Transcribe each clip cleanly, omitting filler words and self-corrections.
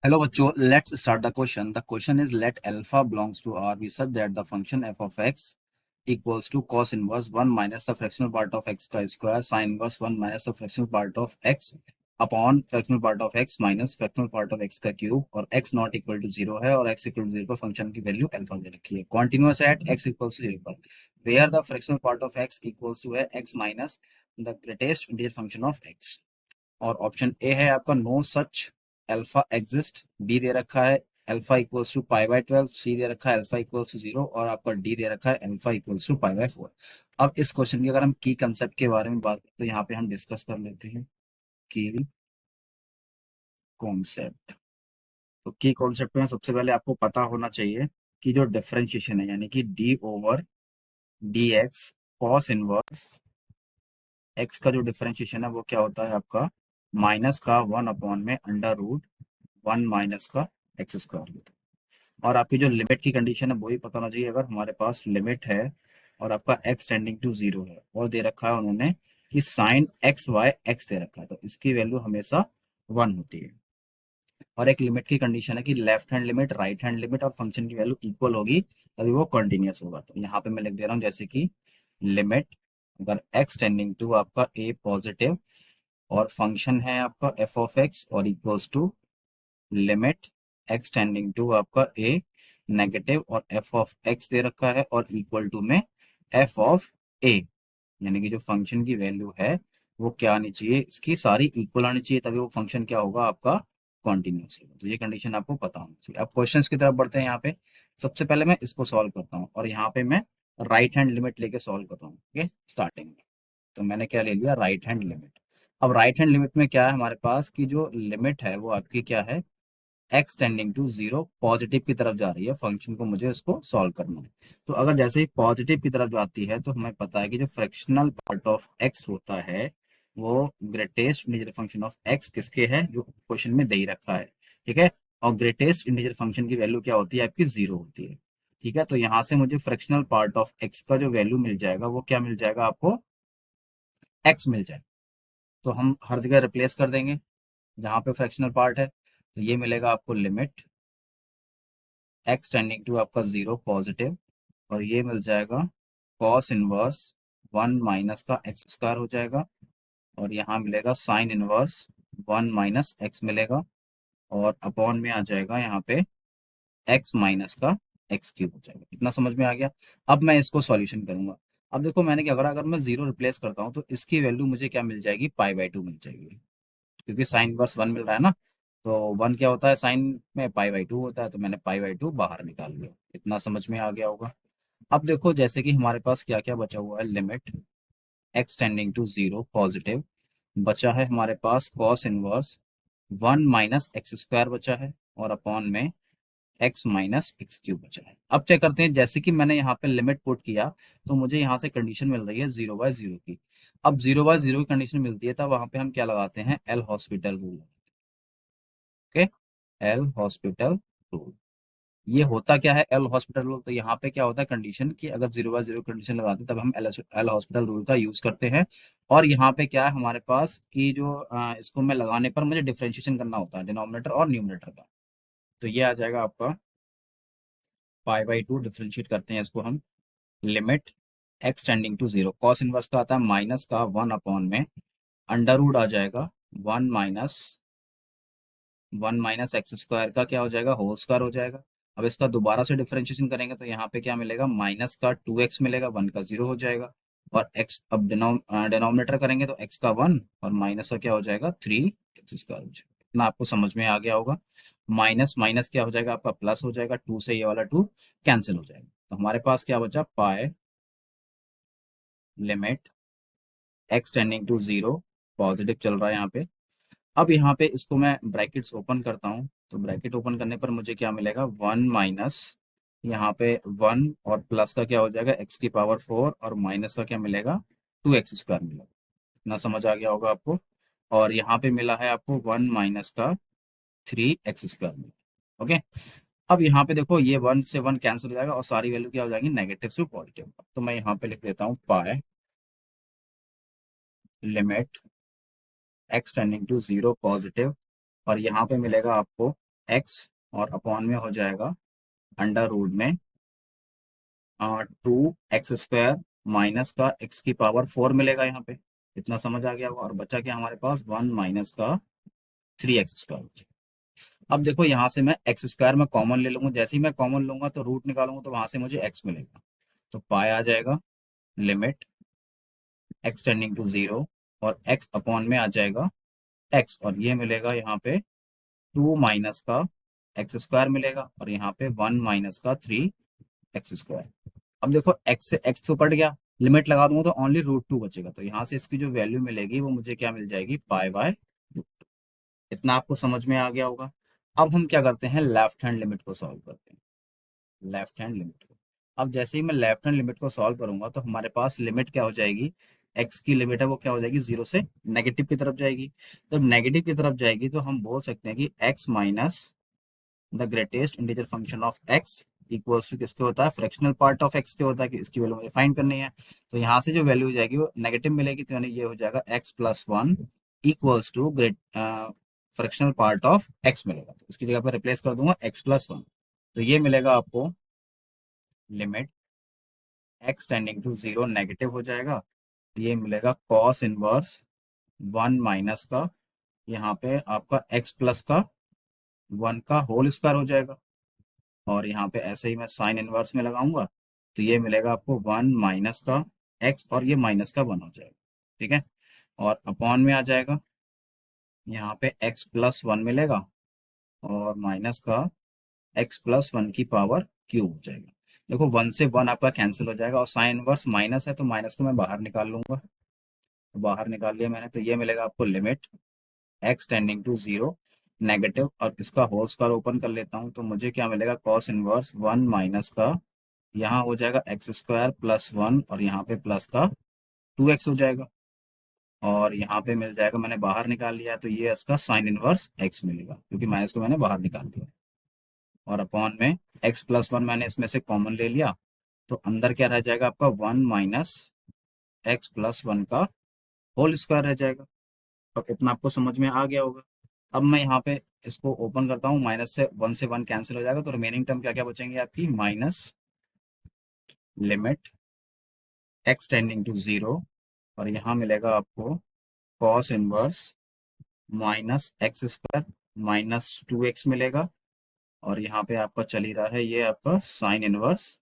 Hello बच्चों, let's start the question. The question is let alpha belongs to R be such that the function f of x equals to cos inverse 1 minus the fractional part of x का square sin inverse 1 minus the fractional part of x upon fractional part of x minus fractional part of x का cube और x not equal to 0 है और x equal to 0 पर function की value alpha दे रखी है continuous at x equals to 0 पर where the fractional part of x equals to है x minus the greatest integer function of x। और ऑप्शन ए है आपका no such alpha exist, B दे रखा है alpha equals to pi by 12, C दे रखा है अल्फा इक्वल्स टू 0 और आपका डी दे रखा है alpha equals to pi by 4। अब इस क्वेश्चन की अगर हम की कंसेप्ट के बारे में बात करें तो यहाँ पे हम डिस्कस कर लेते हैं की कॉन्सेप्ट। तो की कॉन्सेप्ट में सबसे पहले आपको पता होना चाहिए कि जो डिफरेंशिएशन है यानी कि D over D x cos inverse x का जो डिफरेंशिएशन है वो क्या होता है आपका माइनस का 1 अपॉन में अंडर रूट 1 माइनस का एक्स स्क्वायर होता है। और आपकी जो लिमिट की कंडीशन है वो भी पता होना चाहिए। अगर हमारे पास लिमिट है और आपका एक्स टेंडिंग टू 0 है और दे रखा है उन्होंने कि साइन एक्स वाई एक्स दे रखा है तो इसकी वैल्यू हमेशा 1 होती है। और एक लिमिट की कंडीशन है कि left hand limit right hand limit और फंक्शन की वैल्यू इक्वल होगी तभी वो कंटिन्यूअस होगा। तो यहाँ पे मैं लिख दे रहा हूँ जैसे कि लिमिट अगर एक्स टेंडिंग टू आपका ए पॉजिटिव और फंक्शन है आपका एफ ऑफ एक्स और equals to limit x tending to आपका ए नेगेटिव और एफ ऑफ एक्स दे रखा है और इक्वल टू में एफ ऑफ ए, यानी कि जो फंक्शन की वैल्यू है वो क्या आनी चाहिए, इसकी सारी इक्वल आनी चाहिए तभी वो फंक्शन क्या होगा आपका कॉन्टिन्यूस होगा। तो ये कंडीशन आपको पता होनी चाहिए। अब क्वेश्चंस की तरफ बढ़ते हैं। यहाँ पे सबसे पहले मैं इसको सॉल्व करता हूँ और यहाँ पे मैं राइट हैंड लिमिट लेके सॉल्व कर रहा हूँ। ओके, स्टार्टिंग में तो मैंने क्या ले लिया राइट हैंड लिमिट। अब राइट हैंड लिमिट में क्या है हमारे पास की जो लिमिट है वो आपकी क्या है एक्स टेंडिंग टू 0 पॉजिटिव की तरफ जा रही है, फंक्शन को मुझे उसको सॉल्व करना है। तो अगर जैसे ही पॉजिटिव की तरफ जाती है तो हमें पता है कि जो फ्रैक्शनल पार्ट ऑफ एक्स होता है वो greatest integer function of x किसके है जो क्वेश्चन में दे ही रखा है। ठीक है, और ग्रेटेस्ट इंटीजर फंक्शन की वैल्यू क्या होती है आपकी 0 होती है। ठीक है, तो यहाँ से मुझे फ्रैक्शनल पार्ट ऑफ एक्स का जो वैल्यू मिल जाएगा वो क्या मिल जाएगा आपको एक्स मिल जाएगा। तो हम हर जगह रिप्लेस कर देंगे जहाँ पे फ्रैक्शनल पार्ट है तो ये मिलेगा आपको लिमिट एक्स टेंडिंग टू आपका 0 पॉजिटिव और ये मिल जाएगा कॉस इनवर्स 1 माइनस का एक्स स्क्वायर हो जाएगा और यहाँ मिलेगा साइन इनवर्स 1 माइनस एक्स मिलेगा और अपॉन में आ जाएगा यहाँ पे एक्स माइनस का एक्स क्यूब हो जाएगा। इतना समझ में आ गया। अब मैं इसको सॉल्यूशन करूंगा। अब देखो मैंने क्या करा, अगर मैं 0 रिप्लेस करता हूँ तो इसकी वैल्यू मुझे क्या मिल जाएगी पाई बाय 2 मिल जाएगी क्योंकि साइन इनवर्स 1 मिल रहा है ना। तो 1 क्या होता है साइन में पाई बाय 2 होता है तो मैंने पाई बाय 2 बाहर निकाल लिया। इतना समझ में आ गया होगा। अब देखो जैसे कि हमारे पास क्या क्या बचा हुआ है limit x tending to 0 positive बचा है हमारे पास cos inverse 1 minus x square बचा है और अपॉन में एक्स माइनस एक्स क्यूब बचा है। अब क्या करते हैं जैसे कि मैंने यहाँ पे लिमिट पुट किया तो मुझे यहाँ से कंडीशन मिल रही है 0/0 की। अब 0/0 की कंडीशन मिलती है तब वहां पे हम क्या लगाते हैं L hospital rule. Okay, L hospital rule ये होता क्या है एल हॉस्पिटल रूल, तो यहाँ पे क्या होता है कंडीशन कि अगर 0/0 कंडीशन लगाते हैं तब हम एल हॉस्पिटल रूल का यूज करते हैं। और यहाँ पे क्या है हमारे पास कि जो इसको में लगाने पर मुझे डिफरेंशिएशन करना होता है डिनोमिनेटर और न्यूमरेटर का। तो ये आ जाएगा आपका पाई बाई 2 डिफरेंशिएट करते हैं इसको हम limit x tending to 0 cos inverse का आता है माइनस का 1 अपॉन में अंडर रूट आ जाएगा 1 माइनस एक्स स्क्वायर का क्या हो जाएगा होल स्क्वायर हो जाएगा। अब इसका दोबारा से डिफरेंशिएशन करेंगे तो यहाँ पे क्या मिलेगा माइनस का 2x मिलेगा 1 का 0 हो जाएगा और x अब डिनोमिनेटर करेंगे तो x का 1 और माइनस का क्या हो जाएगा 3x स्क्वायर हो जाएगा। इतना आपको समझ में आ गया होगा। माइनस माइनस क्या हो जाएगा आपका प्लस हो जाएगा 2 से ये वाला 2 कैंसिल हो जाएगा तो हमारे पास क्या बचा पाए limit x tending to 0 positive चल रहा है यहाँ पे। अब यहाँ पे इसको मैं ब्रैकेट्स ओपन करता हूँ तो ब्रैकेट ओपन करने पर मुझे क्या मिलेगा 1 माइनस यहाँ पे 1 और प्लस का क्या हो जाएगा एक्स की पावर 4 और माइनस का क्या मिलेगा 2x स्क्वायर मिलेगा। इतना समझ आ गया होगा आपको। और यहाँ पे मिला है आपको 1 माइनस का 3x स्क्वायर मिला। ओके, अब यहाँ पे देखो ये 1 से 1 कैंसिल हो जाएगा और सारी वैल्यू क्या हो जाएगी नेगेटिव से पॉजिटिव। तो मैं यहाँ पे लिख देता हूँ pi limit x tending to 0 positive और यहाँ पे मिलेगा आपको एक्स और अपॉन में हो जाएगा अंडर रूट में 2x² माइनस का x की पावर 4 मिलेगा यहाँ पे। इतना समझ आ गया होगा। और बचा क्या हमारे पास 1 माइनस का 3x²। अब देखो यहाँ से मैं x² में कॉमन ले लूंगा, जैसे ही मैं कॉमन लूंगा तो रूट निकालूंगा तो वहां से मुझे x मिलेगा। तो पाई आ जाएगा लिमिट x टेंडिंग टू 0 और x अपॉन में आ जाएगा x, और ये मिलेगा यहाँ पे 2 माइनस का x² मिलेगा और यहाँ पे 1 माइनस का 3x²। अब देखो x से x तो कट गया, लिमिट लगा दूंगा तो ओनली √2 बचेगा, तो यहाँ से इसकी जो वैल्यू मिलेगी वो मुझे क्या मिल जाएगी, पाई/√2। इतना आपको समझ में आ गया होगा। अब हम क्या करते हैं, लेफ्ट हैंड लिमिट को सॉल्व करते हैं। लेफ्ट हैंड लिमिट को, अब जैसे ही मैं लेफ्ट हैंड लिमिट को सॉल्व करूंगा तो हमारे पास लिमिट क्या हो जाएगी, x की लिमिट है वो क्या हो जाएगी, 0 से नेगेटिव की तरफ जाएगी। जब नेगेटिव की तरफ जाएगी तो हम बोल सकते हैं कि x minus the greatest integer function of x equals to किसके होता है, फ्रैक्शनल पार्ट ऑफ x के होता है, कि इसकी वैल्यू मुझे फाइंड करनी है। तो यहाँ से जो वैल्यू हो जाएगी वो नेगेटिव मिलेगी, तो यानी ये हो जाएगा x+1 equals to great fractional part of x मिलेगा। तो इसकी जगह पर रिप्लेस कर दूंगा x+1। तो ये मिलेगा आपको limit x tending to 0 negative हो जाएगा। ये मिलेगा कॉस इनवर्स 1 माइनस का यहाँ पे आपका x प्लस का 1 का होल स्क्वायर हो जाएगा। और यहाँ पे ऐसे ही मैं साइन इनवर्स में लगाऊंगा तो ये मिलेगा आपको 1 माइनस का x और ये माइनस का 1 हो जाएगा। ठीक है, और अपॉन में आ जाएगा यहाँ पे x+1 मिलेगा और माइनस का x+1 की पावर क्यूब हो जाएगा। देखो 1 से 1 आपका कैंसिल हो जाएगा और साइन इनवर्स माइनस है तो माइनस को मैं बाहर निकाल लूंगा। तो बाहर निकाल लिया मैंने, तो ये मिलेगा आपको limit x tending to 0 negative, और इसका होल स्क्वायर ओपन कर लेता हूँ तो मुझे क्या मिलेगा, कॉस इनवर्स 1 माइनस का यहाँ हो जाएगा x² + 1 और यहाँ पे प्लस का 2x हो जाएगा। और यहाँ पे मिल जाएगा, मैंने बाहर निकाल लिया तो ये इसका साइन इनवर्स x मिलेगा क्योंकि माइनस को मैंने बाहर निकाल लिया। और अपॉन में x+1 मैंने इसमें से कॉमन ले लिया तो अंदर क्या रह जाएगा आपका 1 माइनस x+1 का होल स्क्वायर रह जाएगा। तो इतना आपको समझ में आ गया होगा। अब मैं यहाँ पे इसको ओपन करता हूँ, माइनस से 1 से 1 कैंसिल हो जाएगा तो रिमेनिंग टर्म क्या क्या बचेंगे आपकी, minus limit x tending to 0 और यहाँ मिलेगा आपको कॉस इनवर्स -x² -2x मिलेगा। और यहाँ पे आपका चल ही रहा है ये आपका साइन इनवर्स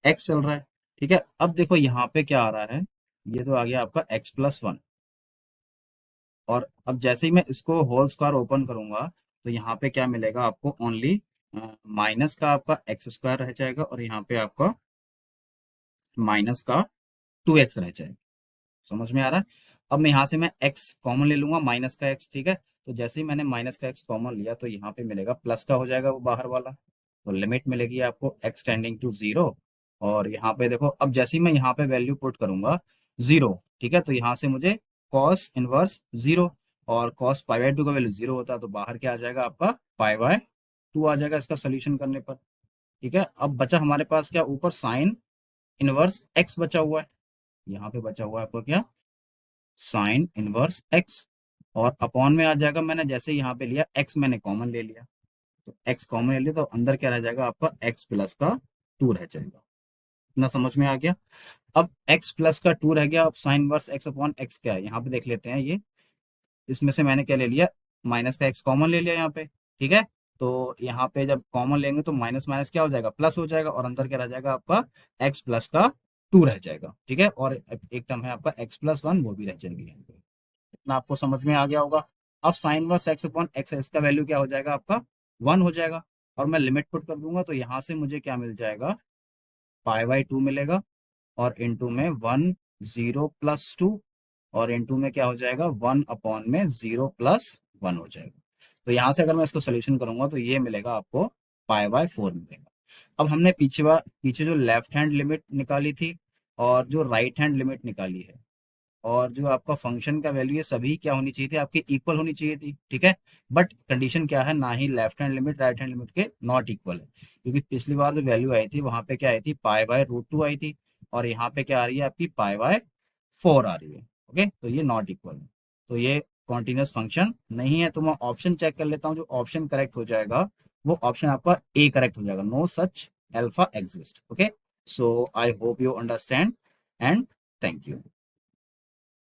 x चल रहा है। ठीक है, अब देखो यहाँ पे क्या आ रहा है, ये तो आ गया आपका x+1। और अब जैसे ही मैं इसको होल स्क्वायर ओपन करूंगा तो यहाँ पे क्या मिलेगा आपको, ओनली माइनस का आपका x² रह जाएगा और यहाँ पे आपका माइनस का 2x रह जाएगा। समझ में आ रहा है। अब मैं यहाँ से मैं x कॉमन ले लूंगा, माइनस का x। ठीक है, तो जैसे ही मैंने माइनस का x कॉमन लिया तो यहाँ पे मिलेगा प्लस का हो जाएगा वो बाहर वाला। तो लिमिट मिलेगी आपको x टेंडिंग टू 0। और यहाँ पे देखो, अब जैसे ही मैं यहाँ पे वैल्यू पुट करूंगा 0, ठीक है, तो यहाँ से मुझे कॉस इनवर्स 0 और कॉस पाई/2 का वैल्यू 0 होता है तो बाहर क्या आ जाएगा आपका पाई/2 आ जाएगा इसका सोल्यूशन करने पर। ठीक है, अब बचा हमारे पास क्या, ऊपर साइन इनवर्स x बचा हुआ है। यहाँ पे बचा हुआ है आपको क्या, साइन इनवर्स x। और अपॉन में आ जाएगा, मैंने जैसे यहाँ पे लिया x मैंने कॉमन ले लिया तो x कॉमन ले लिया तो अंदर क्या रह जाएगा आपका x प्लस का 2 रह जाएगा। इतना समझ में आ गया। अब x प्लस का 2 रह गया। अब sine inverse x upon x क्या है यहाँ पे देख लेते हैं। ये इसमें से मैंने क्या ले लिया, माइनस का x कॉमन ले लिया यहाँ पे। ठीक है, तो यहाँ पे जब कॉमन लेंगे तो माइनस माइनस क्या हो जाएगा, प्लस हो जाएगा और अंदर क्या रह जाएगा आपका x प्लस का 2 रह जाएगा। ठीक है, और एक टर्म है आपका x+1 वो भी रह जाएगी यहाँ पे। इतना आपको समझ में आ गया होगा। अब sine inverse x upon x है, इसका वैल्यू क्या हो जाएगा आपका 1 हो जाएगा। और मैं लिमिट पुट कर दूंगा तो यहाँ से मुझे क्या मिल जाएगा, पाई/2 मिलेगा और इनटू में 1 0 + 2 और इनटू में क्या हो जाएगा 1 अपॉन में 0 + 1 हो जाएगा। तो यहाँ से अगर मैं इसको सोल्यूशन करूंगा तो ये मिलेगा आपको पाई/4 मिलेगा। अब हमने पीछे जो लेफ्ट हैंड लिमिट निकाली थी और जो राइट हैंड लिमिट निकाली है और जो आपका फंक्शन का वैल्यू है सभी क्या होनी चाहिए थी, आपकी इक्वल होनी चाहिए थी। ठीक है, बट कंडीशन क्या है, ना ही left hand limit right hand limit के नॉट इक्वल है, क्योंकि पिछली बार जो वैल्यू आई थी वहां पे क्या आई थी, पाई/√2 आई थी और यहाँ पे क्या आ रही है आपकी पाई/4 आ रही है। ओके, तो ये नॉट इक्वल है। तो ये कॉन्टिन्यूस फंक्शन नहीं है तो मैं ऑप्शन चेक कर लेता हूँ, जो ऑप्शन करेक्ट हो जाएगा वो ऑप्शन आपका ए करेक्ट हो जाएगा, no such alpha exist. Okay, so I hope you understand and thank you.